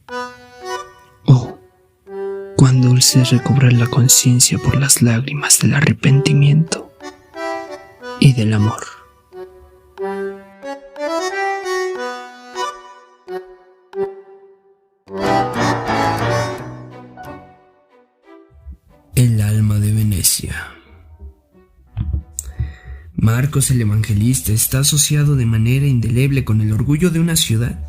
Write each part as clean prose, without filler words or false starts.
Oh, cuán dulce es recobrar la conciencia por las lágrimas del arrepentimiento y del amor. El alma de Venecia. Marcos el Evangelista está asociado de manera indeleble con el orgullo de una ciudad.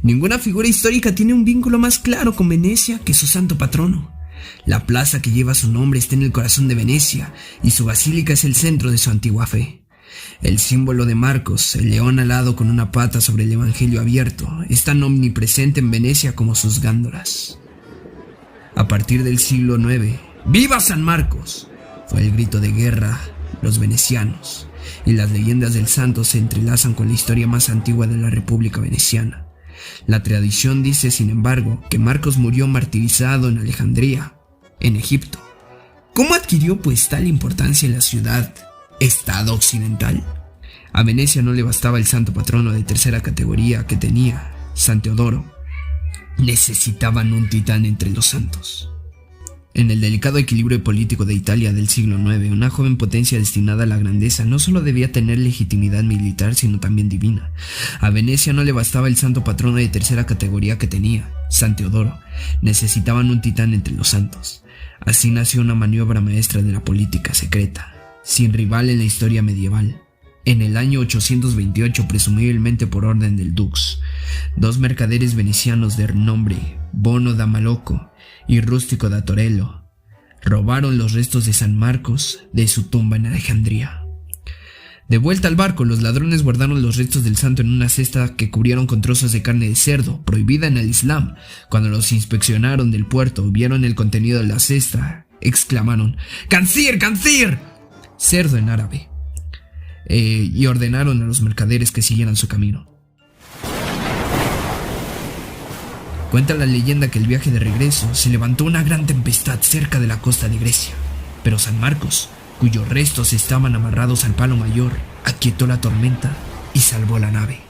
Ninguna figura histórica tiene un vínculo más claro con Venecia que su santo patrono. La plaza que lleva su nombre está en el corazón de Venecia y su basílica es el centro de su antigua fe. El símbolo de Marcos, el león alado con una pata sobre el Evangelio abierto, es tan omnipresente en Venecia como sus gándolas. A partir del siglo IX, ¡viva San Marcos!, fue el grito de guerra los venecianos, y las leyendas del santo se entrelazan con la historia más antigua de la República Veneciana. La tradición dice, sin embargo, que Marcos murió martirizado en Alejandría, en Egipto. ¿Cómo adquirió pues tal importancia en la ciudad-estado occidental? A Venecia no le bastaba el santo patrono de tercera categoría que tenía, San Teodoro. Necesitaban un titán entre los santos. En el delicado equilibrio político de Italia del siglo IX, una joven potencia destinada a la grandeza no solo debía tener legitimidad militar, sino también divina. A Venecia no le bastaba el santo patrono de tercera categoría que tenía, San Teodoro. Necesitaban un titán entre los santos. Así nació una maniobra maestra de la política secreta, sin rival en la historia medieval. En el año 828, presumiblemente por orden del Dux, dos mercaderes venecianos de nombre Bono da Malocco y Rústico da Torello robaron los restos de San Marcos de su tumba en Alejandría. De vuelta al barco, los ladrones guardaron los restos del santo en una cesta que cubrieron con trozos de carne de cerdo, prohibida en el Islam. Cuando los inspeccionaron del puerto y vieron el contenido de la cesta, exclamaron «¡Khanzir, Khanzir!», cerdo en árabe, y ordenaron a los mercaderes que siguieran su camino. Cuenta la leyenda que el viaje de regreso se levantó una gran tempestad cerca de la costa de Grecia, pero San Marcos, cuyos restos estaban amarrados al palo mayor, aquietó la tormenta y salvó la nave.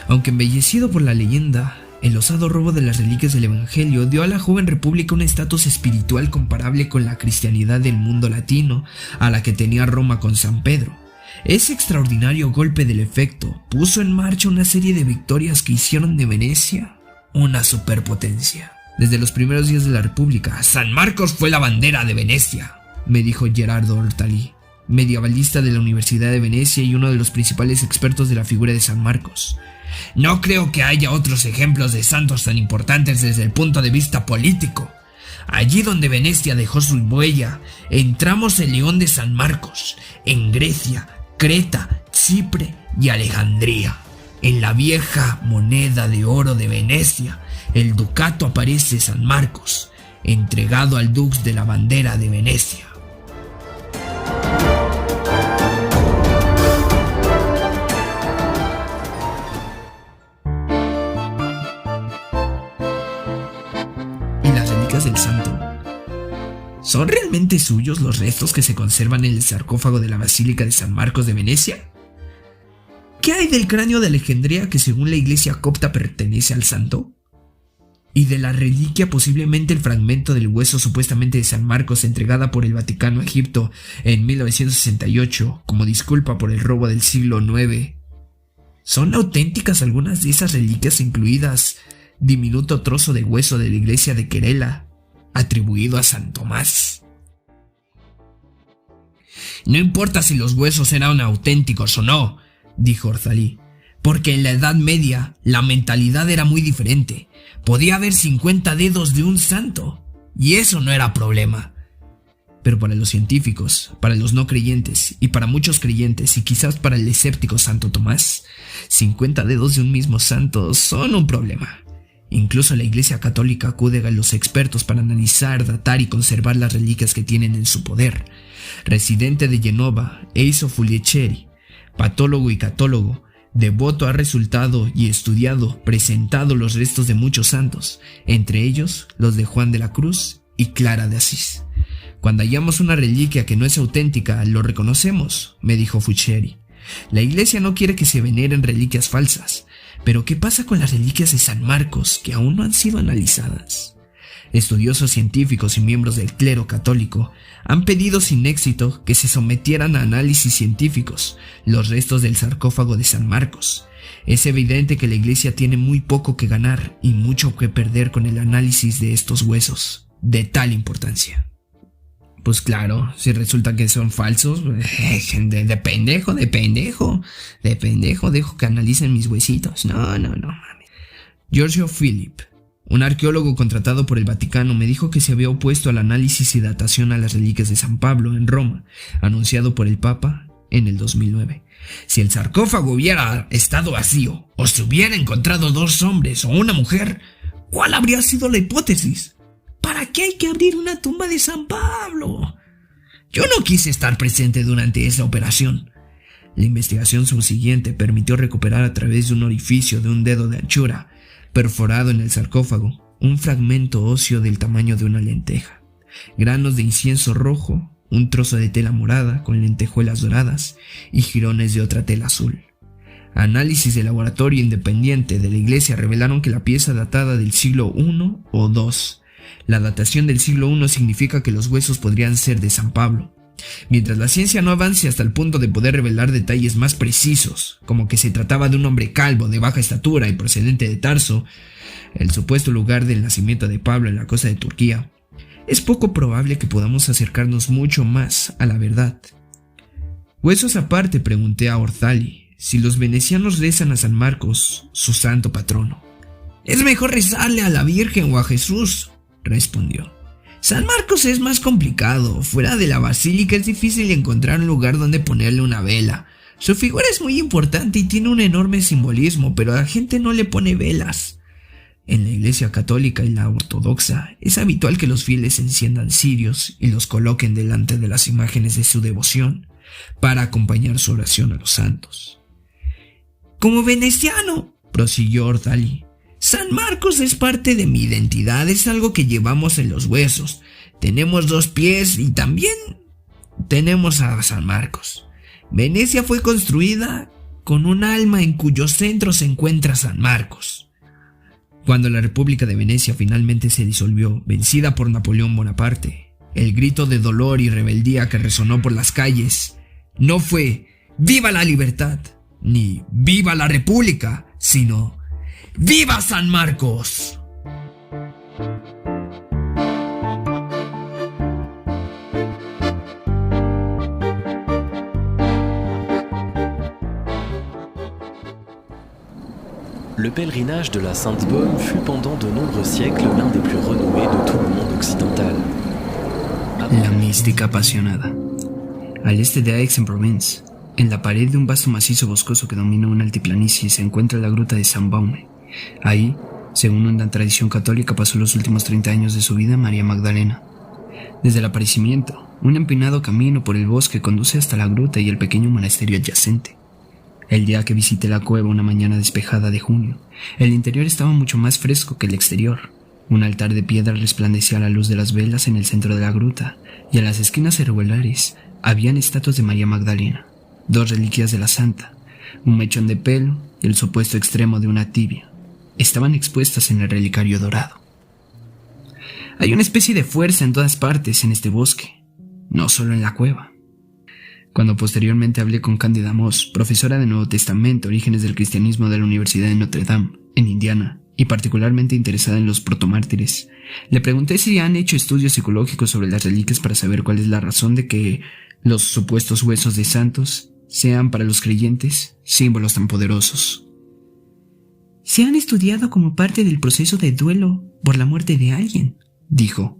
Aunque embellecido por la leyenda, el osado robo de las reliquias del Evangelio dio a la joven república un estatus espiritual comparable con la cristianidad del mundo latino a la que tenía Roma con San Pedro. Ese extraordinario golpe del efecto puso en marcha una serie de victorias que hicieron de Venecia una superpotencia. Desde los primeros días de la República, San Marcos fue la bandera de Venecia, me dijo Gerardo Ortali, medievalista de la Universidad de Venecia y uno de los principales expertos de la figura de San Marcos. No creo que haya otros ejemplos de santos tan importantes desde el punto de vista político. Allí donde Venecia dejó su huella, entramos el león de San Marcos, en Grecia, Creta, Chipre y Alejandría. En la vieja moneda de oro de Venecia, el ducato aparece San Marcos, entregado al dux de la bandera de Venecia. ¿Y las reliquias del santo? ¿Son realmente suyos los restos que se conservan en el sarcófago de la Basílica de San Marcos de Venecia? ¿Qué hay del cráneo de Alejandría que según la iglesia copta pertenece al santo? ¿Y de la reliquia, posiblemente el fragmento del hueso supuestamente de San Marcos entregada por el Vaticano a Egipto en 1968 como disculpa por el robo del siglo IX? ¿Son auténticas algunas de esas reliquias, incluidas diminuto trozo de hueso de la iglesia de Querela atribuido a San Tomás? No importa si los huesos eran auténticos o no, dijo Ortali, porque en la Edad Media la mentalidad era muy diferente. Podía haber 50 dedos de un santo, y eso no era problema. Pero para los científicos, para los no creyentes, y para muchos creyentes, y quizás para el escéptico Santo Tomás, 50 dedos de un mismo santo son un problema. Incluso la Iglesia Católica acude a los expertos para analizar, datar y conservar las reliquias que tienen en su poder. Residente de Genova, Eiso Fulliecheri, patólogo y católogo, devoto, ha resultado y estudiado, presentado los restos de muchos santos, entre ellos los de Juan de la Cruz y Clara de Asís. Cuando hallamos una reliquia que no es auténtica, lo reconocemos, me dijo Fulliecheri. La iglesia no quiere que se veneren reliquias falsas, Pero ¿qué pasa con las reliquias de San Marcos que aún no han sido analizadas? Estudiosos científicos y miembros del clero católico han pedido sin éxito que se sometieran a análisis científicos los restos del sarcófago de San Marcos. Es evidente que la Iglesia tiene muy poco que ganar y mucho que perder con el análisis de estos huesos de tal importancia. Pues claro, si resulta que son falsos, de pendejo dejo que analicen mis huesitos. No, mames. Giorgio Philip, un arqueólogo contratado por el Vaticano, me dijo que se había opuesto al análisis y datación a las reliquias de San Pablo en Roma, anunciado por el Papa en el 2009. Si el sarcófago hubiera estado vacío, o se hubiera encontrado 2 hombres o una mujer, ¿cuál habría sido la hipótesis? ¿Para qué hay que abrir una tumba de San Pablo? Yo no quise estar presente durante esa operación. La investigación subsiguiente permitió recuperar a través de un orificio de un dedo de anchura, perforado en el sarcófago, un fragmento óseo del tamaño de una lenteja, granos de incienso rojo, un trozo de tela morada con lentejuelas doradas y jirones de otra tela azul. Análisis de laboratorio independiente de la Iglesia revelaron que la pieza datada del siglo I o II. La datación del siglo I significa que los huesos podrían ser de San Pablo. Mientras la ciencia no avance hasta el punto de poder revelar detalles más precisos, como que se trataba de un hombre calvo, de baja estatura y procedente de Tarso, el supuesto lugar del nacimiento de Pablo en la costa de Turquía, es poco probable que podamos acercarnos mucho más a la verdad. Huesos aparte, pregunté a Ortali si los venecianos rezan a San Marcos, su santo patrono. Es mejor rezarle a la Virgen o a Jesús, respondió. San Marcos es más complicado. Fuera de la basílica es difícil encontrar un lugar donde ponerle una vela. Su figura es muy importante y tiene un enorme simbolismo, pero la gente no le pone velas. En la Iglesia católica y la ortodoxa es habitual que los fieles enciendan cirios y los coloquen delante de las imágenes de su devoción para acompañar su oración a los santos. Como veneciano, prosiguió Ortali, San Marcos es parte de mi identidad, es algo que llevamos en los huesos. Tenemos 2 pies y también tenemos a San Marcos. Venecia fue construida con un alma en cuyo centro se encuentra San Marcos. Cuando la República de Venecia finalmente se disolvió, vencida por Napoleón Bonaparte, el grito de dolor y rebeldía que resonó por las calles no fue ¡Viva la libertad! Ni ¡Viva la República!, sino ¡Viva San Marcos! Le pèlerinage de la Sainte-Baume fut pendant de nombreux siècles l'un des plus renommés de tout le monde occidental. La mística apasionada. Al este de Aix-en-Provence, en la pared de un vasto macizo boscoso que domina una altiplanicie, se encuentra la gruta de San Baume. Ahí, según una tradición católica, pasó los últimos 30 años de su vida María Magdalena. Desde el aparecimiento, un empinado camino por el bosque conduce hasta la gruta y el pequeño monasterio adyacente. El día que visité la cueva, una mañana despejada de junio, el interior estaba mucho más fresco que el exterior. Un altar de piedra resplandecía a la luz de las velas en el centro de la gruta, y en las esquinas irregulares habían estatuas de María Magdalena, 2 reliquias de la santa, un mechón de pelo y el supuesto extremo de una tibia. Estaban expuestas en el relicario dorado. Hay una especie de fuerza en todas partes en este bosque, no solo en la cueva. Cuando posteriormente hablé con Cándida Moss, profesora de Nuevo Testamento, Orígenes del Cristianismo de la Universidad de Notre Dame, en Indiana, y particularmente interesada en los protomártires, le pregunté si han hecho estudios psicológicos sobre las reliquias para saber cuál es la razón de que los supuestos huesos de santos sean para los creyentes símbolos tan poderosos. Se han estudiado como parte del proceso de duelo por la muerte de alguien, dijo.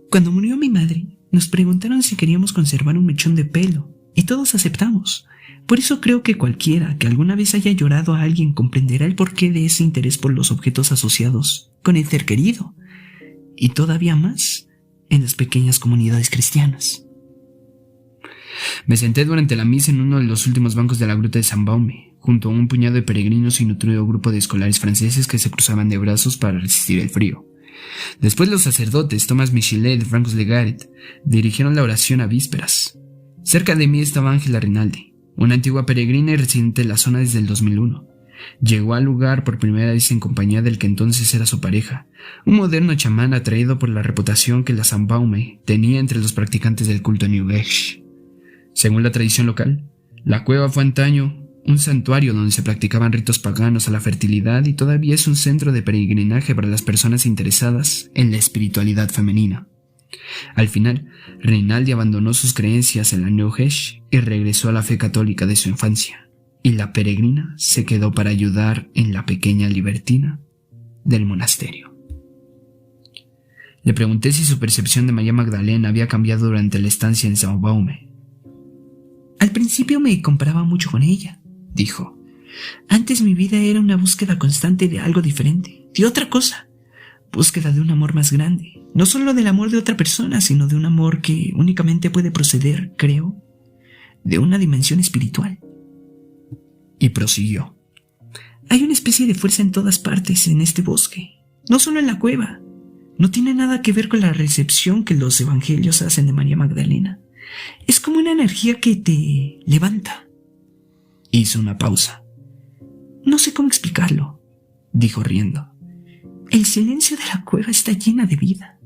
Cuando murió mi madre, nos preguntaron si queríamos conservar un mechón de pelo, y todos aceptamos. Por eso creo que cualquiera que alguna vez haya llorado a alguien comprenderá el porqué de ese interés por los objetos asociados con el ser querido, y todavía más en las pequeñas comunidades cristianas. Me senté durante la misa en uno de los últimos bancos de la gruta de San Baume, junto a un puñado de peregrinos y nutrido grupo de escolares franceses que se cruzaban de brazos para resistir el frío. Después los sacerdotes Thomas Michelet y Francois Legaret dirigieron la oración a vísperas. Cerca de mí estaba Ángela Rinaldi, una antigua peregrina y residente de la zona desde el 2001. Llegó al lugar por primera vez en compañía del que entonces era su pareja, un moderno chamán atraído por la reputación que la Sandbaume tenía entre los practicantes del culto New Age. Según la tradición local, la cueva fue antaño un santuario donde se practicaban ritos paganos a la fertilidad y todavía es un centro de peregrinaje para las personas interesadas en la espiritualidad femenina. Al final, Rinaldi abandonó sus creencias en la New Age y regresó a la fe católica de su infancia, y la peregrina se quedó para ayudar en la pequeña libertina del monasterio. Le pregunté si su percepción de María Magdalena había cambiado durante la estancia en Sandbaume. Al principio me comparaba mucho con ella, dijo. Antes mi vida era una búsqueda constante de algo diferente, de otra cosa. Búsqueda de un amor más grande, no solo del amor de otra persona, sino de un amor que únicamente puede proceder, creo, de una dimensión espiritual. Y prosiguió. Hay una especie de fuerza en todas partes en este bosque, no solo en la cueva. No tiene nada que ver con la recepción que los evangelios hacen de María Magdalena. Es como una energía que te levanta. Hizo una pausa. No sé cómo explicarlo, dijo riendo. El silencio de la cueva está llena de vida.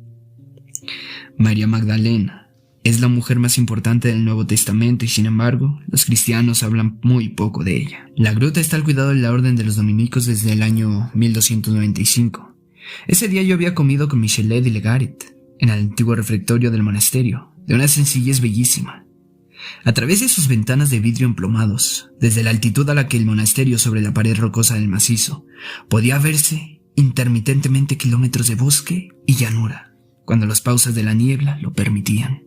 María Magdalena es la mujer más importante del Nuevo Testamento y sin embargo, los cristianos hablan muy poco de ella. La gruta está al cuidado de la Orden de los Dominicos desde el año 1295. Ese día yo había comido con Michelet y Legaret en el antiguo refectorio del monasterio, de una sencillez bellísima. A través de sus ventanas de vidrio emplomados, desde la altitud a la que el monasterio sobre la pared rocosa del macizo, podía verse intermitentemente kilómetros de bosque y llanura, cuando las pausas de la niebla lo permitían.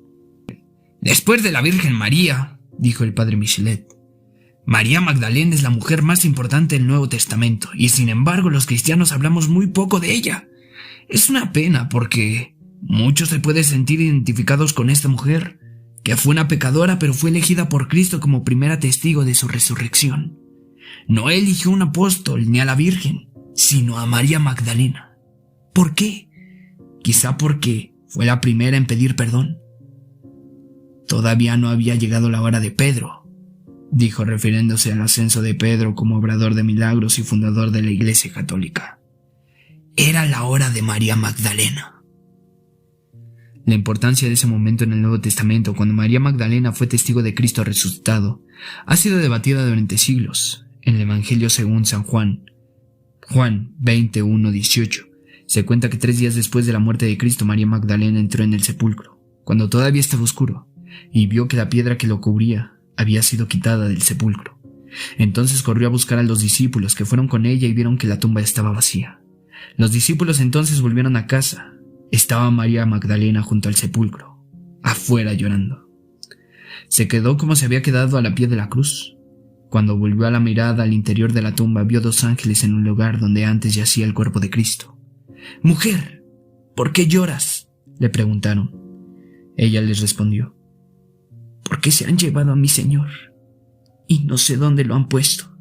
Después de la Virgen María, dijo el padre Michelet, María Magdalena es la mujer más importante del Nuevo Testamento, y sin embargo los cristianos hablamos muy poco de ella. Es una pena porque muchos se pueden sentir identificados con esta mujer, que fue una pecadora pero fue elegida por Cristo como primera testigo de su resurrección. No eligió un apóstol ni a la Virgen, sino a María Magdalena. ¿Por qué? Quizá porque fue la primera en pedir perdón. Todavía no había llegado la hora de Pedro, dijo refiriéndose al ascenso de Pedro como obrador de milagros y fundador de la Iglesia Católica. Era la hora de María Magdalena. La importancia de ese momento en el Nuevo Testamento, cuando María Magdalena fue testigo de Cristo resucitado, ha sido debatida durante siglos. En el Evangelio según San Juan, Juan 21:18, se cuenta que 3 días después de la muerte de Cristo, María Magdalena entró en el sepulcro, cuando todavía estaba oscuro, y vio que la piedra que lo cubría había sido quitada del sepulcro. Entonces corrió a buscar a los discípulos que fueron con ella y vieron que la tumba estaba vacía. Los discípulos entonces volvieron a casa. Estaba María Magdalena junto al sepulcro, afuera llorando. Se quedó como se había quedado a la pie de la cruz. Cuando volvió a la mirada al interior de la tumba, vio 2 ángeles en un lugar donde antes yacía el cuerpo de Cristo. «Mujer, ¿por qué lloras?», le preguntaron. Ella les respondió: «Porque se han llevado a mi Señor, y no sé dónde lo han puesto».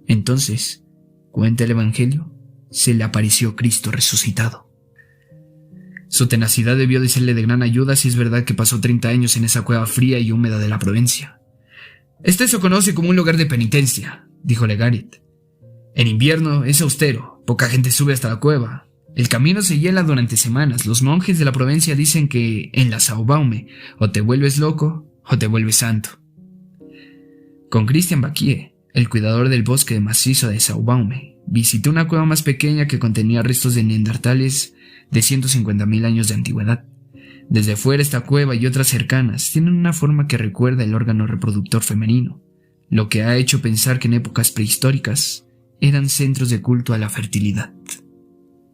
Entonces, cuenta el Evangelio, se le apareció Cristo resucitado. Su tenacidad debió de serle de gran ayuda si es verdad que pasó 30 años en esa cueva fría y húmeda de la Provencia. «Este se conoce como un lugar de penitencia», dijo Legaret. «En invierno es austero, poca gente sube hasta la cueva. El camino se hiela durante semanas. Los monjes de la Provencia dicen que en la Sandbaume o te vuelves loco o te vuelves santo». Con Christian Bacquie, el cuidador del bosque de macizo de Sandbaume, visité una cueva más pequeña que contenía restos de neandertales de 150.000 años de antigüedad. Desde fuera, esta cueva y otras cercanas tienen una forma que recuerda el órgano reproductor femenino, lo que ha hecho pensar que en épocas prehistóricas eran centros de culto a la fertilidad.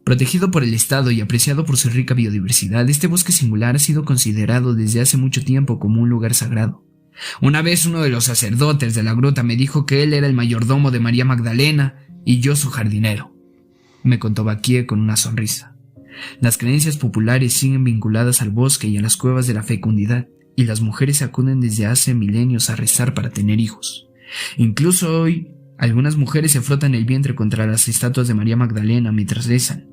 Protegido por el Estado y apreciado por su rica biodiversidad, este bosque singular ha sido considerado desde hace mucho tiempo como un lugar sagrado. Una vez uno de los sacerdotes de la gruta me dijo que él era el mayordomo de María Magdalena y yo su jardinero, me contó Bacquie con una sonrisa. Las creencias populares siguen vinculadas al bosque y a las cuevas de la fecundidad, y las mujeres acuden desde hace milenios a rezar para tener hijos. Incluso hoy, algunas mujeres se frotan el vientre contra las estatuas de María Magdalena mientras rezan.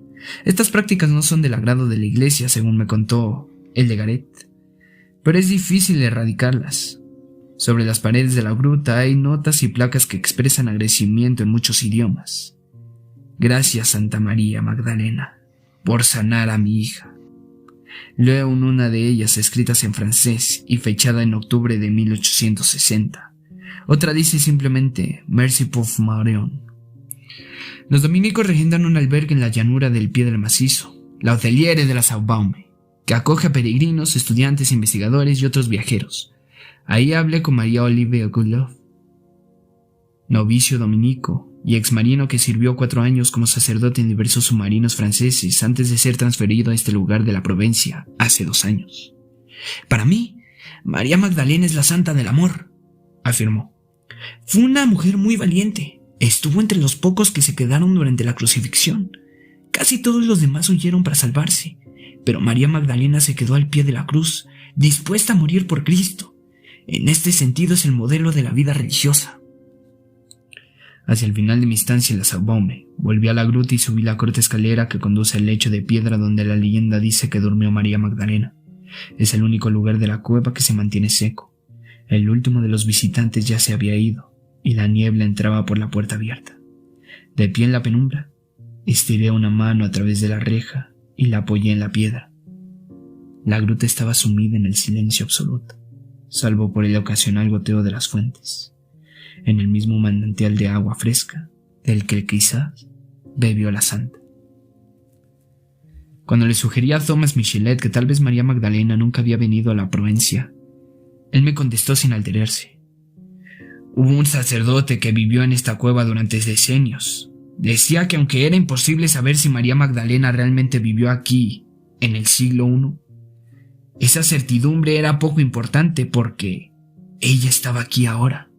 Estas prácticas no son del agrado de la iglesia, según me contó el Legaret, pero es difícil erradicarlas. Sobre las paredes de la gruta hay notas y placas que expresan agradecimiento en muchos idiomas. Gracias, Santa María Magdalena, por sanar a mi hija. Leo una de ellas escritas en francés y fechada en octubre de 1860. Otra dice simplemente Merci pour Marion. Los dominicos regentan un albergue en la llanura del Pie del Macizo, la Hoteliere de la Saint-Baume, que acoge a peregrinos, estudiantes, investigadores y otros viajeros. Ahí hablé con María Olive Goodlove, novicio dominico y exmarino que sirvió 4 años como sacerdote en diversos submarinos franceses antes de ser transferido a este lugar de la Provencia hace 2 años. Para mí, María Magdalena es la santa del amor, afirmó. Fue una mujer muy valiente. Estuvo entre los pocos que se quedaron durante la crucifixión. Casi todos los demás huyeron para salvarse, pero María Magdalena se quedó al pie de la cruz, dispuesta a morir por Cristo. En este sentido es el modelo de la vida religiosa. Hacia el final de mi estancia en la Saint-Baume, volví a la gruta y subí la corta escalera que conduce al lecho de piedra donde la leyenda dice que durmió María Magdalena. Es el único lugar de la cueva que se mantiene seco. El último de los visitantes ya se había ido, y la niebla entraba por la puerta abierta. De pie en la penumbra, estiré una mano a través de la reja y la apoyé en la piedra. La gruta estaba sumida en el silencio absoluto, salvo por el ocasional goteo de las fuentes, en el mismo manantial de agua fresca del que quizás bebió la santa. Cuando le sugerí a Thomas Michelet que tal vez María Magdalena nunca había venido a la Provencia, él me contestó sin alterarse. Hubo un sacerdote que vivió en esta cueva durante decenios. Decía que aunque era imposible saber si María Magdalena realmente vivió aquí en el siglo I, esa certidumbre era poco importante porque ella estaba aquí ahora.